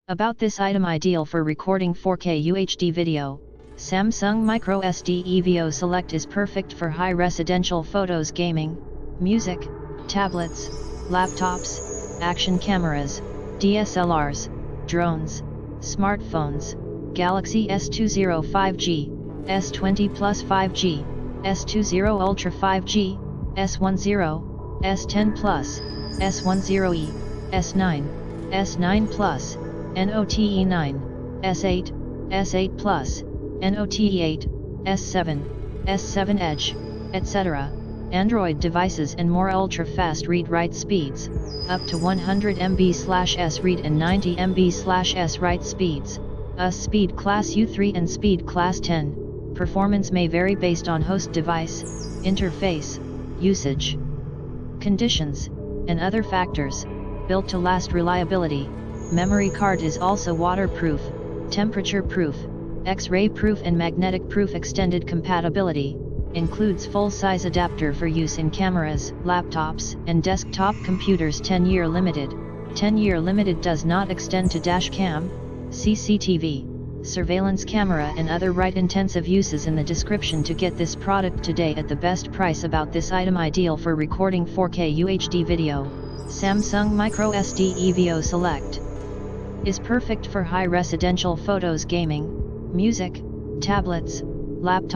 About this item ideal for recording 4K UHD video, Samsung MicroSD EVO Select is perfect for high residential photos, gaming, music, tablets, laptops, action cameras, DSLRs, drones, smartphones, Galaxy S20 5G, S20 Plus 5G, S20 Ultra 5G, S10, S10 Plus, S10e, S9, S9 Plus, Note 9, S8, S8 Plus, Note 8, S7, S7 Edge, etc. Android devices and more ultra-fast read-write speeds, up to 100 MB/s read and 90 MB/s write speeds, speed class U3 and speed class 10. Performance may vary based on host device, interface, usage conditions, and other factors. Built to last reliability, memory card is also waterproof, temperature-proof, X-ray proof and magnetic proof. Extended compatibility includes full-size adapter for use in cameras, laptops, and desktop computers. 10-year limited. 10-year limited does not extend to Dashcam, CCTV, surveillance camera and other intensive uses. In the description to get this product today at the best price. About this item ideal for recording 4K UHD video, Samsung MicroSD EVO Select is perfect for high residential photos, gaming, music, tablets, laptops.